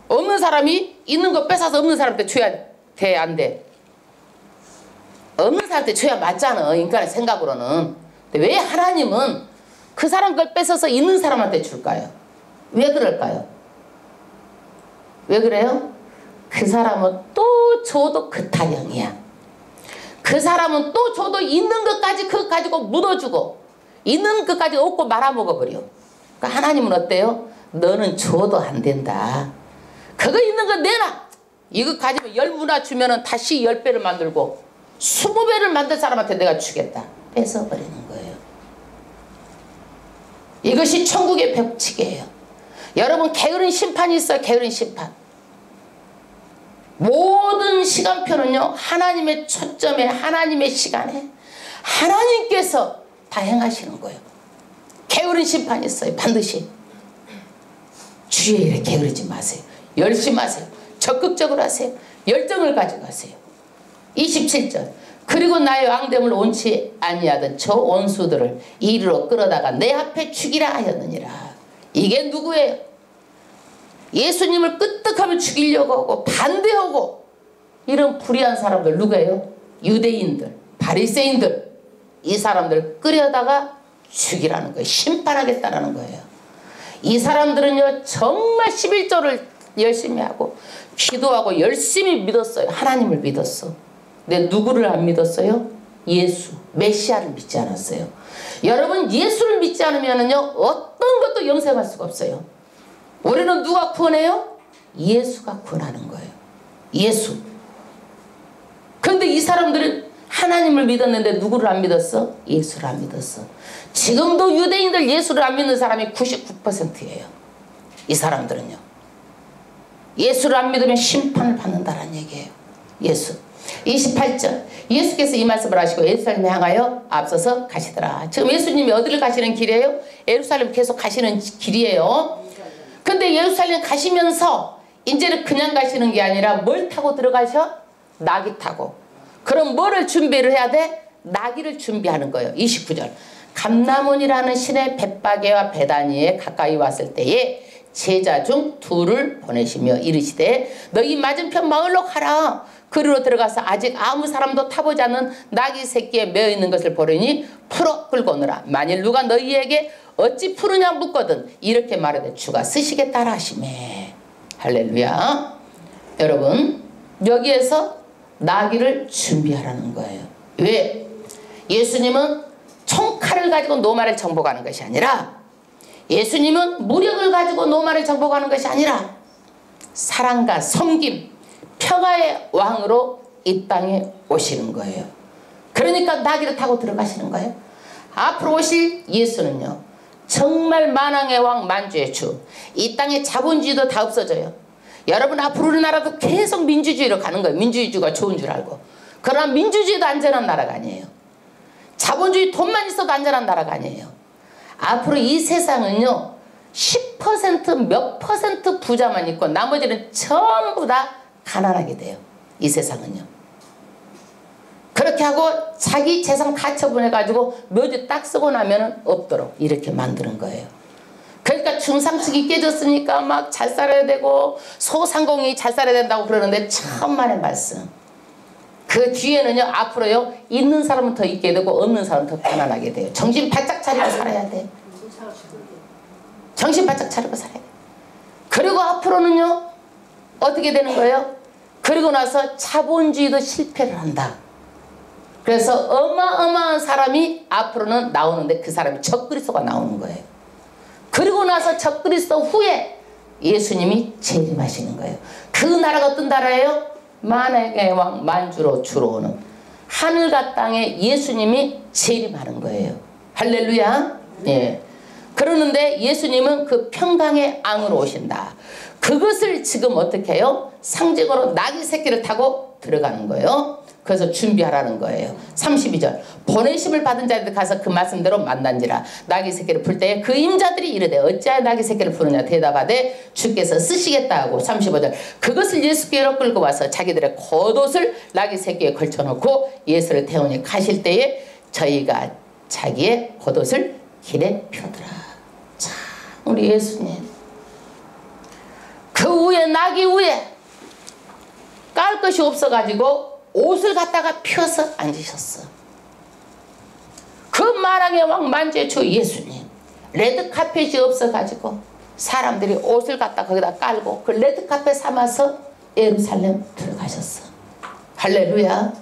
없는 사람이 있는 거 뺏어서 없는 사람한테 줘야 돼? 안 돼? 없는 사람한테 줘야 맞잖아. 인간의 생각으로는. 근데 왜 하나님은 그 사람 걸 뺏어서 있는 사람한테 줄까요? 왜 그럴까요? 왜 그래요? 그 사람은 또 줘도 그 타령이야. 그 사람은 또 줘도 있는 것까지 그거 가지고 묻어주고 있는 것까지 얻고 말아먹어버려. 그러니까 하나님은 어때요? 너는 줘도 안 된다. 그거 있는 거 내놔. 이거 가지고 10문화 주면은 다시 10배를 만들고 20배를 만든 사람한테 내가 주겠다. 뺏어버리는 거예요. 이것이 천국의 법칙이에요. 여러분 게으른 심판이 있어요. 게으른 심판. 모든 시간표는요 하나님의 초점에 하나님의 시간에 하나님께서 다 행하시는 거예요. 게으른 심판이 있어요. 반드시. 주의 일에 게으르지 마세요. 열심히 하세요. 적극적으로 하세요. 열정을 가지고 하세요. 27절 그리고 나의 왕됨을 원치 아니하던 저 원수들을 이리로 끌어다가 내 앞에 죽이라 하였느니라. 이게 누구예요? 예수님을 끄떡하면 죽이려고 하고 반대하고 이런 불의한 사람들 누구예요? 유대인들, 바리새인들. 이 사람들을 끌어다가 죽이라는 거예요. 심판하겠다라는 거예요. 이 사람들은요 정말 11조를 열심히 하고 기도하고 열심히 믿었어요. 하나님을 믿었어. 근데 누구를 안 믿었어요? 예수, 메시아를 믿지 않았어요. 여러분 예수를 믿지 않으면요 어떤 것도 영생할 수가 없어요. 우리는 누가 구원해요? 예수가 구원하는 거예요. 예수. 그런데 이 사람들은 하나님을 믿었는데 누구를 안 믿었어? 예수를 안 믿었어. 지금도 유대인들 예수를 안 믿는 사람이 99%예요. 이 사람들은요. 예수를 안 믿으면 심판을 받는다는 얘기예요. 예수. 28절 예수께서 이 말씀을 하시고 예루살렘에 향하여 앞서서 가시더라. 지금 예수님이 어디를 가시는 길이에요? 예루살렘 계속 가시는 길이에요. 근데 예루살렘 가시면서 이제는 그냥 가시는 게 아니라 뭘 타고 들어가셔? 나귀 타고. 그럼 뭐를 준비를 해야 돼? 나귀를 준비하는 거예요. 29절 감람원이라는 신의 벳바게와 베다니에 가까이 왔을 때에 제자 중 둘을 보내시며 이르시되 너희 맞은편 마을로 가라. 그리로 들어가서 아직 아무 사람도 타보지 않는 나귀 새끼에 매어있는 것을 보려니 풀어 끌고 오너라. 만일 누가 너희에게 어찌 푸르냐 묻거든 이렇게 말하되 주가 쓰시겠다라 하시매. 할렐루야. 여러분 여기에서 나귀를 준비하라는 거예요. 왜? 예수님은 총칼을 가지고 노마를 정복하는 것이 아니라 예수님은 무력을 가지고 노마를 정복하는 것이 아니라 사랑과 섬김 평화의 왕으로 이 땅에 오시는 거예요. 그러니까 나귀를 타고 들어가시는 거예요. 앞으로 오실 예수는요, 정말 만왕의 왕 만주의 주, 이 땅에 자본주의도 다 없어져요. 여러분, 앞으로 우리나라도 계속 민주주의로 가는 거예요. 민주주의가 좋은 줄 알고. 그러나 민주주의도 안전한 나라가 아니에요. 자본주의 돈만 있어도 안전한 나라가 아니에요. 앞으로 이 세상은요, 10% 몇 퍼센트 부자만 있고 나머지는 전부 다 가난하게 돼요. 이 세상은요. 그렇게 하고 자기 재산 가처분해가지고 몇 주 딱 쓰고 나면 없도록 이렇게 만드는 거예요. 그러니까 중상층이 깨졌으니까 막 잘 살아야 되고 소상공인이 잘 살아야 된다고 그러는데 천만의 말씀. 그 뒤에는요, 앞으로요, 있는 사람은 더 있게 되고 없는 사람은 더 가난하게 돼요. 정신 바짝 차리고 살아야 돼. 정신 바짝 차리고 살아야 돼. 그리고 앞으로는요, 어떻게 되는 거예요? 그리고 나서 자본주의도 실패를 한다. 그래서 어마어마한 사람이 앞으로는 나오는데 그 사람이 적그리스도가 나오는 거예요. 그리고 나서 적그리스도 후에 예수님이 재림하시는 거예요. 그 나라가 어떤 나라예요? 만왕의 왕 만주로 주로 오는 하늘과 땅에 예수님이 재림하는 거예요. 할렐루야. 예. 그러는데 예수님은 그 평강의 앙으로 오신다. 그것을 지금 어떻게 해요? 상징으로 나귀 새끼를 타고 들어가는 거예요. 그래서 준비하라는 거예요. 32절 보내심을 받은 자들 가서 그 말씀대로 만난지라. 나귀 새끼를 풀 때에 그 임자들이 이르되 어찌하여 나귀 새끼를 부르냐 대답하되 주께서 쓰시겠다 하고 35절 그것을 예수께로 끌고 와서 자기들의 겉옷을 나귀 새끼에 걸쳐놓고 예수를 태우니 가실 때에 저희가 자기의 겉옷을 길에 펴더라. 참 우리 예수님 그 위에 나귀 위에 깔 것이 없어가지고 옷을 갖다가 펴서 앉으셨어. 그 만왕의 왕 만주의 주 예수님 레드카펫이 없어가지고 사람들이 옷을 갖다 거기다 깔고 그 레드카펫 삼아서 예루살렘 들어가셨어. 할렐루야.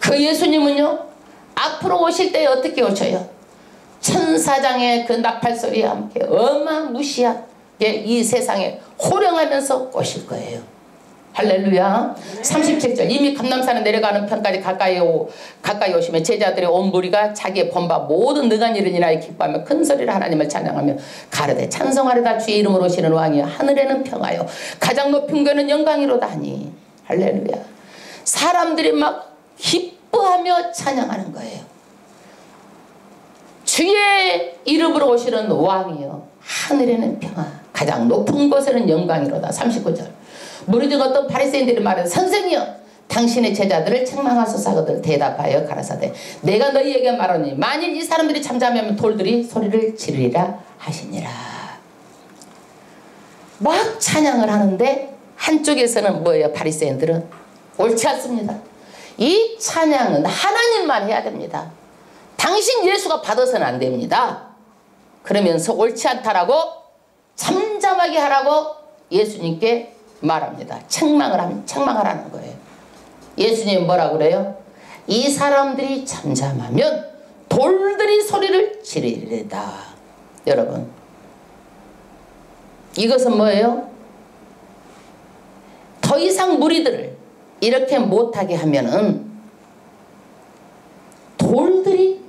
그 예수님은요 앞으로 오실 때 어떻게 오셔요? 천사장의 그 나팔소리와 함께 어마무시하게 이 세상에 호령하면서 오실 거예요. 할렐루야. 37절 이미 감람산에 내려가는 편까지 가까이 오시면 제자들의 온 무리가 자기의 본바 모든 능한 일을 인하여 기뻐하며 큰 소리로 하나님을 찬양하며 가르되 찬송하리다 주의 이름으로 오시는 왕이여 하늘에는 평화요 가장 높은 곳에는 영광이로다 하니. 할렐루야. 사람들이 막 기뻐하며 찬양하는 거예요. 주의 이름으로 오시는 왕이여 하늘에는 평화 가장 높은 곳에는 영광이로다. 39절 무리 중 어떤 바리새인들이 말하되 선생이여 당신의 제자들을 책망하소서 하거든 대답하여 가라사대 내가 너희에게 말하니 만일 이 사람들이 잠잠하면 돌들이 소리를 지르리라 하시니라. 막 찬양을 하는데 한쪽에서는 뭐예요? 바리새인들은 옳지 않습니다. 이 찬양은 하나님만 해야 됩니다. 당신 예수가 받아서는 안 됩니다. 그러면서 옳지 않다라고 잠잠하게 하라고 예수님께 말합니다. 책망하라는 거예요. 예수님은 뭐라고 그래요? 이 사람들이 잠잠하면 돌들이 소리를 지르리다. 여러분 이것은 뭐예요? 더 이상 무리들을 이렇게 못하게 하면은 돌들이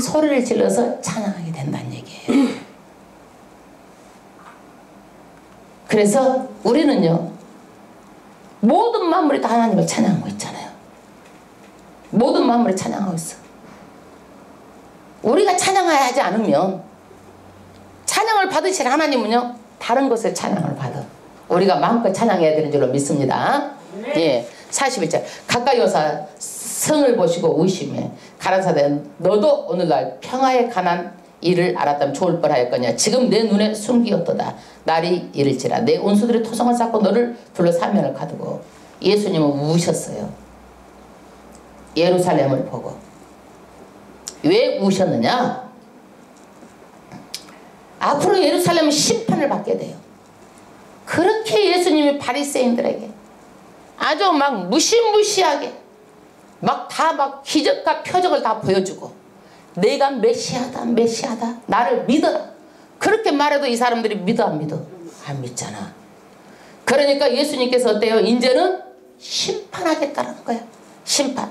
소리를 질러서 찬양하게 된다는 얘기예요. 그래서 우리는요 모든 만물이 다 하나님을 찬양하고 있잖아요. 모든 만물이 찬양하고 있어. 우리가 찬양하지 않으면 찬양을 받으실 하나님은요 다른 곳에 찬양을 받아. 우리가 마음껏 찬양해야 되는 줄로 믿습니다. 예, 41절 가까이 오사 성을 보시고 의심해 가라사대 너도 오늘날 평화에 관한 일을 알았다면 좋을 뻔하였거냐. 지금 내 눈에 숨기었도다. 날이 이를지라 내 온수들이 토성을 쌓고 너를 둘러 사면을 가두고. 예수님은 우셨어요. 예루살렘을 보고. 왜 우셨느냐? 앞으로 예루살렘은 심판을 받게 돼요. 그렇게 예수님이 바리새인들에게 아주 막 무시무시하게 막 다 막 기적과 표적을 다 보여주고 내가 메시아다 메시아다 나를 믿어라 그렇게 말해도 이 사람들이 믿어 안 믿어? 안 믿잖아. 그러니까 예수님께서 어때요? 이제는 심판하겠다는 거야. 심판.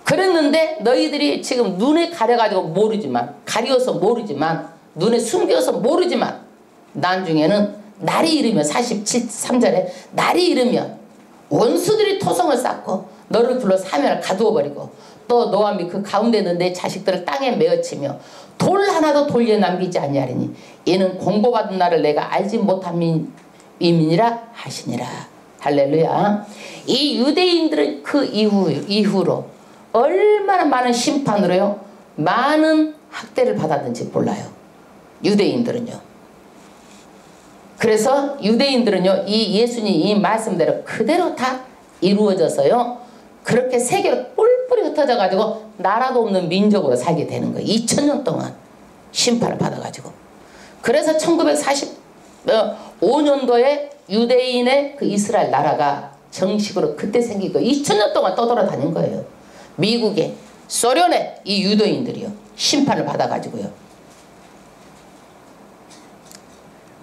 그랬는데 너희들이 지금 눈에 가려가지고 모르지만, 가려서 모르지만, 눈에 숨겨서 모르지만, 나중에는 날이 이르면 43절에 날이 이르면 원수들이 토성을 쌓고 너를 불러 사면을 가두어버리고 또 너와 및 그 가운데 있는 내 자식들을 땅에 메어치며 돌 하나도 돌려 남기지 아니하리니 이는 공고받은 날을 내가 알지 못한 이민이라 하시니라. 할렐루야. 이 유대인들은 그 이후로 얼마나 많은 심판으로요 많은 학대를 받았는지 몰라요. 유대인들은요. 그래서 유대인들은요 이 예수님 이 말씀대로 그대로 다 이루어져서요 그렇게 세계로 뿔뿔이 흩어져 가지고 나라도 없는 민족으로 살게 되는 거예요. 2000년 동안 심판을 받아 가지고. 그래서 1945년도에 유대인의 그 이스라엘 나라가 정식으로 그때 생긴 거예요. 2000년 동안 떠돌아다닌 거예요. 미국에 소련에 이 유대인들이요 심판을 받아 가지고요.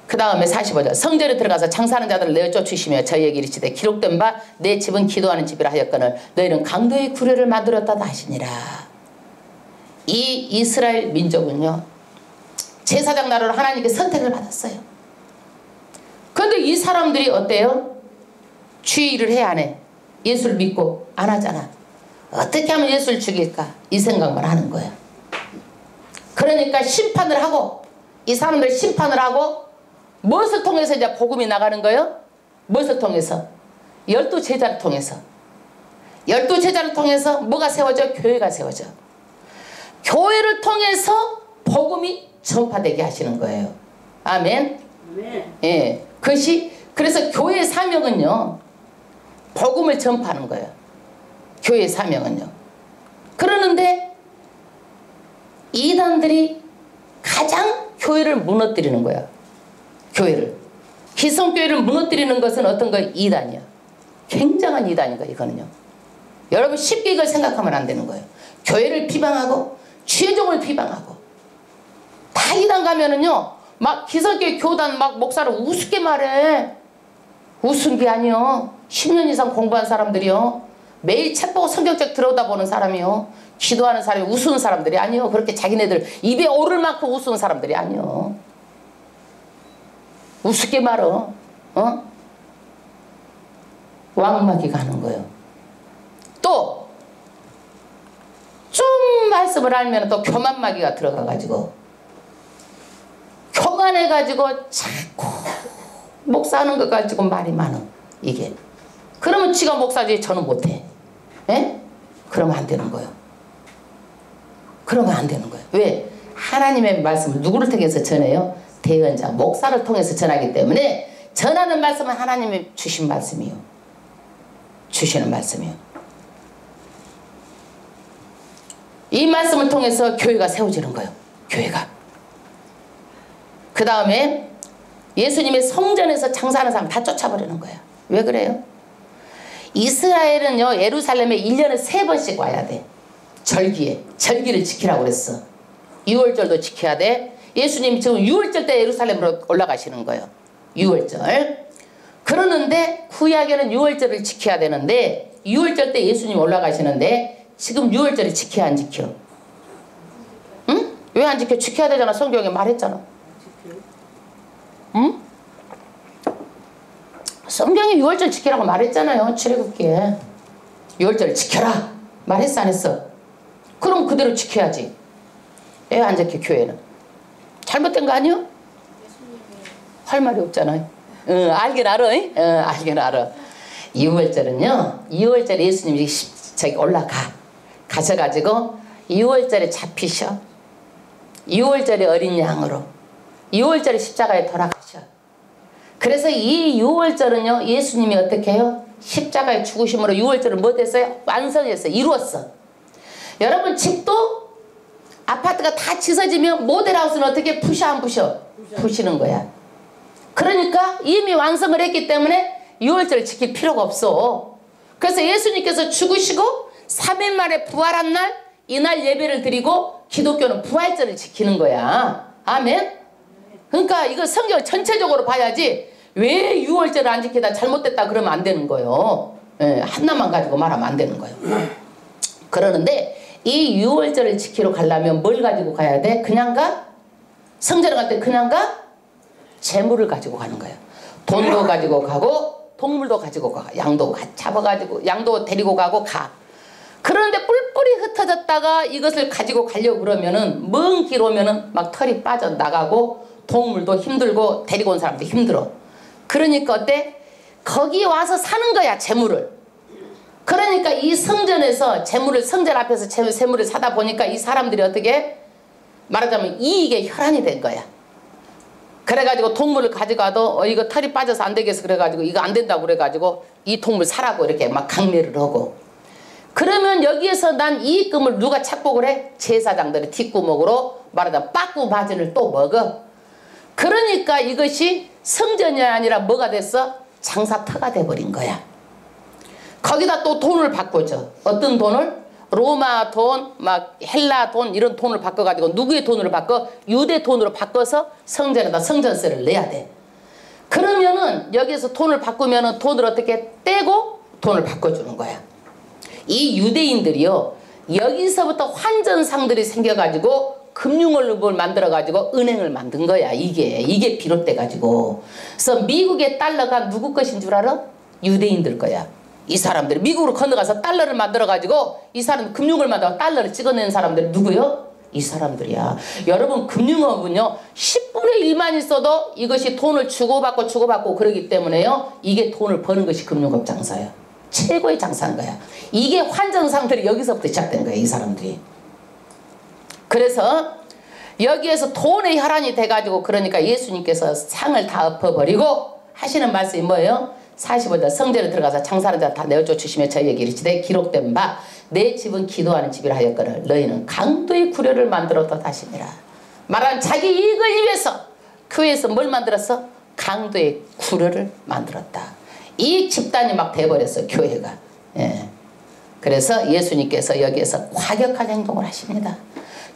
그 다음에 45절 성전에 들어가서 장사하는 자들을 내어 쫓으시며 저희에게 이르시되 기록된 바 내 집은 기도하는 집이라 하였거늘 너희는 강도의 구례를 만들었다 하시니라. 이 이스라엘 민족은요 제사장 나라로 하나님께 선택을 받았어요. 그런데 이 사람들이 어때요? 주의 일을 해 안 해? 예수를 믿고 안 하잖아. 어떻게 하면 예수를 죽일까? 이 생각만 하는 거예요. 그러니까 심판을 하고 이 사람들 심판을 하고 무엇을 통해서 이제 복음이 나가는 거예요? 무엇을 통해서? 12제자를 통해서. 12제자를 통해서 뭐가 세워져? 교회가 세워져. 교회를 통해서 복음이 전파되게 하시는 거예요. 아멘. 예. 그것이 그래서 교회의 사명은요. 복음을 전파하는 거예요. 교회의 사명은요. 그러는데 이단들이 가장 교회를 무너뜨리는 거야. 교회를. 기성교회를 무너뜨리는 것은 어떤 거예요? 이단이야. 굉장한 이단인 거예요. 이거는요. 여러분 쉽게 이걸 생각하면 안 되는 거예요. 교회를 비방하고 최종을 비방하고 다 이단 가면은요. 막 기성교회 교단 막 목사를 우습게 말해. 우스운 게 아니요. 10년 이상 공부한 사람들이요. 매일 책 보고 성경책 들여다보는 사람이요. 기도하는 사람이 우스운 사람들이 아니요. 그렇게 자기네들 입에 오를 만큼 우스운 사람들이 아니요. 우습게 말어. 왕마귀가 하는 거예요. 또 좀 말씀을 알면 또 교만마귀가 들어가가지고 교만해가지고 자꾸 목사하는 것 가지고 말이 많어. 이게. 그러면 지가 목사지 저는 못해. 에? 그러면 안 되는 거예요. 그러면 안 되는 거예요. 왜? 하나님의 말씀을 누구를 통해서 전해요? 대언자, 목사를 통해서 전하기 때문에 전하는 말씀은 하나님이 주신 말씀이요. 주시는 말씀이요. 이 말씀을 통해서 교회가 세워지는 거예요. 교회가. 그 다음에 예수님의 성전에서 장사하는 사람 다 쫓아버리는 거예요. 왜 그래요? 이스라엘은요 예루살렘에 1년에 3번씩 와야 돼. 절기에. 절기를 지키라고 그랬어. 6월절도 지켜야 돼. 예수님이 지금 6월절 때 예루살렘으로 올라가시는 거예요. 6월절. 그러는데 구약에는 6월절을 지켜야 되는데 6월절 때 예수님 올라가시는데 지금 6월절을 지켜야 안 지켜? 응? 왜 안 지켜? 지켜야 되잖아. 성경에 말했잖아. 응? 성경에 6월절 지키라고 말했잖아요. 출애굽기에. 6월절 지켜라 말했어 안 했어? 그럼 그대로 지켜야지. 왜 안 지켜 교회는? 잘못된 거 아니요? 할 말이 없잖아요. 알긴 알아. 알긴 알아. 6월절은요. 2월절에 예수님이 저기 올라가. 가셔가지고 2월절에 잡히셔. 2월절에 어린 양으로 2월절에 십자가에 돌아가셔. 그래서 이 6월절은요. 예수님이 어떻게 해요? 십자가에 죽으심으로 6월절을 뭐 됐어요? 완성했어. 이루었어. 여러분 집도 아파트가 다 지어지면 모델하우스는 어떻게 부셔 안 부셔? 부시는 거야. 그러니까 이미 완성을 했기 때문에 6월절을 지킬 필요가 없어. 그래서 예수님께서 죽으시고 3일 만에 부활한 날 이날 예배를 드리고 기독교는 부활절을 지키는 거야. 아멘. 그러니까 이거 성경을 전체적으로 봐야지 왜 6월절을 안 지키다 잘못됐다 그러면 안 되는 거예요. 예, 하나만 가지고 말하면 안 되는 거예요. 그러는데 이 유월절을 지키러 가려면 뭘 가지고 가야 돼? 그냥 가? 성전에 갈 때 그냥 가? 재물을 가지고 가는 거예요. 돈도 가지고 가고 동물도 가지고 가. 양도 잡아가지고 양도 데리고 가고 가. 그런데 뿔뿔이 흩어졌다가 이것을 가지고 가려고 그러면은 먼 길 오면은 막 털이 빠져나가고 동물도 힘들고 데리고 온 사람도 힘들어. 그러니까 어때? 거기 와서 사는 거야, 재물을. 그러니까 이 성전에서 재물을, 성전 앞에서 재물을 사다 보니까 이 사람들이 어떻게? 말하자면 이익의 혈안이 된 거야. 그래가지고 동물을 가져가도 이거 털이 빠져서 안 되겠어 그래가지고 이거 안 된다고 그래가지고 이 동물 사라고 이렇게 막 강매를 하고. 그러면 여기에서 난 이익금을 누가 착복을 해? 제사장들이 뒷구멍으로 말하자면 빠꾸 바진을 또 먹어. 그러니까 이것이 성전이 아니라 뭐가 됐어? 장사터가 돼버린 거야. 거기다 또 돈을 바꾸죠. 어떤 돈을? 로마 돈, 막 헬라 돈 이런 돈을 바꿔가지고 누구의 돈으로 바꿔? 유대 돈으로 바꿔서 성전에다 성전세를 내야 돼. 그러면은 여기에서 돈을 바꾸면은 돈을 어떻게 떼고 돈을 바꿔주는 거야. 이 유대인들이요, 여기서부터 환전상들이 생겨가지고 금융원을 만들어가지고 은행을 만든 거야. 이게 비롯돼가지고. 그래서 미국의 달러가 누구 것인 줄 알아? 유대인들 거야. 이 사람들이 미국으로 건너가서 달러를 만들어가지고 이 사람 금융을 만들어 달러를 찍어내는 사람들이 누구요? 이 사람들이야. 여러분 금융업은요 10분의 1만 있어도 이것이 돈을 주고받고 그러기 때문에요 이게 돈을 버는 것이 금융업 장사예요. 최고의 장사인 거야. 이게 환전상들이 여기서부터 시작된 거예요. 이 사람들이. 그래서 여기에서 돈의 혈안이 돼가지고 그러니까 예수님께서 상을 다 엎어버리고 하시는 말씀이 뭐예요? 45절 성전에 들어가서 장사하는 자 다 내어쫓으시며 저희에게 이르시되 기록된 바 내 집은 기도하는 집이라 하였거늘 너희는 강도의 구려를 만들었다 하시니라. 말하는 자기 이익을 위해서 교회에서 뭘 만들었어? 강도의 구려를 만들었다. 이 집단이 막 돼버렸어 교회가. 예. 그래서 예수님께서 여기에서 과격한 행동을 하십니다.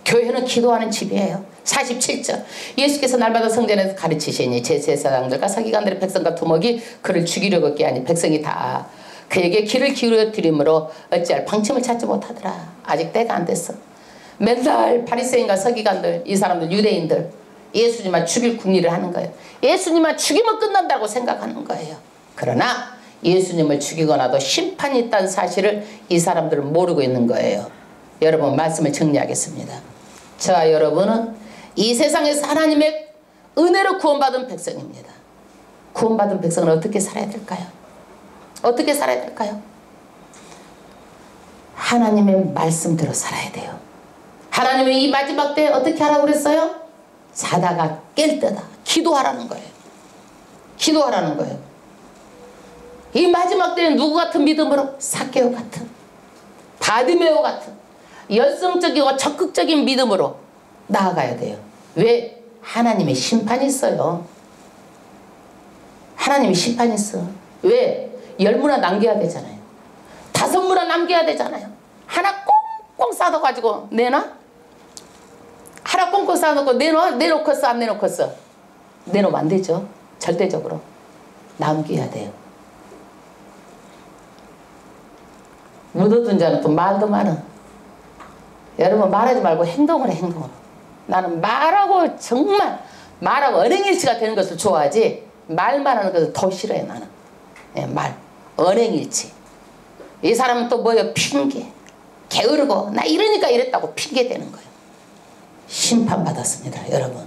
교회는 기도하는 집이에요. 47절 예수께서 날마다 성전에서 가르치시니 제사장들과 서기관들의 백성과 두목이 그를 죽이려고 했기 아니 백성이 다 그에게 귀를 기울여 드림으로 어찌할 방침을 찾지 못하더라. 아직 때가 안 됐어. 맨날 바리새인과 서기관들 이 사람들 유대인들 예수님만 죽일 궁리를 하는 거예요. 예수님만 죽이면 끝난다고 생각하는 거예요. 그러나 예수님을 죽이거나도 심판이 있다는 사실을 이 사람들은 모르고 있는 거예요. 여러분 말씀을 정리하겠습니다. 저와 여러분은 이 세상에서 하나님의 은혜로 구원받은 백성입니다. 구원받은 백성은 어떻게 살아야 될까요? 어떻게 살아야 될까요? 하나님의 말씀대로 살아야 돼요. 하나님은 이 마지막 때 어떻게 하라고 그랬어요? 자다가 깰 때다. 기도하라는 거예요. 기도하라는 거예요. 이 마지막 때는 누구 같은 믿음으로? 삭개오 같은, 바디메오 같은 열성적이고 적극적인 믿음으로 나아가야 돼요. 왜? 하나님의 심판이 있어요. 하나님의 심판이 있어. 왜? 10문화 남겨야 되잖아요. 5문화 남겨야 되잖아요. 하나 꽁꽁 싸둬가지고 내놔? 하나 꽁꽁 싸놓고 내놓겠어 안 내놓겠어? 내놓으면 안 되죠. 절대적으로 남겨야 돼요. 묻어둔 자는 또 말도 많아. 여러분 말하지 말고 행동을 해. 행동을. 나는 말하고 정말 말하고 언행일치가 되는 것을 좋아하지 말만 하는 것을 더 싫어해. 나는. 예, 말 언행일치. 이 사람은 또 뭐예요? 핑계. 게으르고 나 이러니까 이랬다고 핑계대는 거예요. 심판받았습니다. 여러분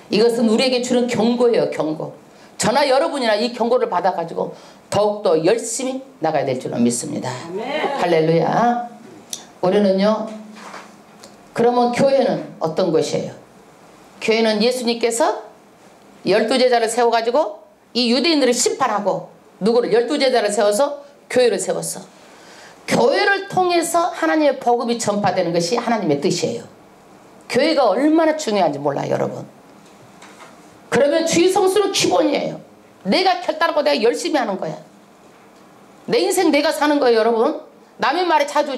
이것은 우리에게 주는 경고예요. 경고. 저나 여러분이나 이 경고를 받아가지고 더욱더 열심히 나가야 될 줄은 믿습니다. 할렐루야. 우리는요 그러면 교회는 어떤 것이에요? 교회는 예수님께서 12제자를 세워가지고 이 유대인들을 심판하고 누구를? 12제자를 세워서 교회를 세웠어. 교회를 통해서 하나님의 복음이 전파되는 것이 하나님의 뜻이에요. 교회가 얼마나 중요한지 몰라요. 여러분. 그러면 주의 성수는 기본이에요. 내가 결단하고 내가 열심히 하는 거야. 내 인생 내가 사는 거예요. 여러분. 남의 말에 자주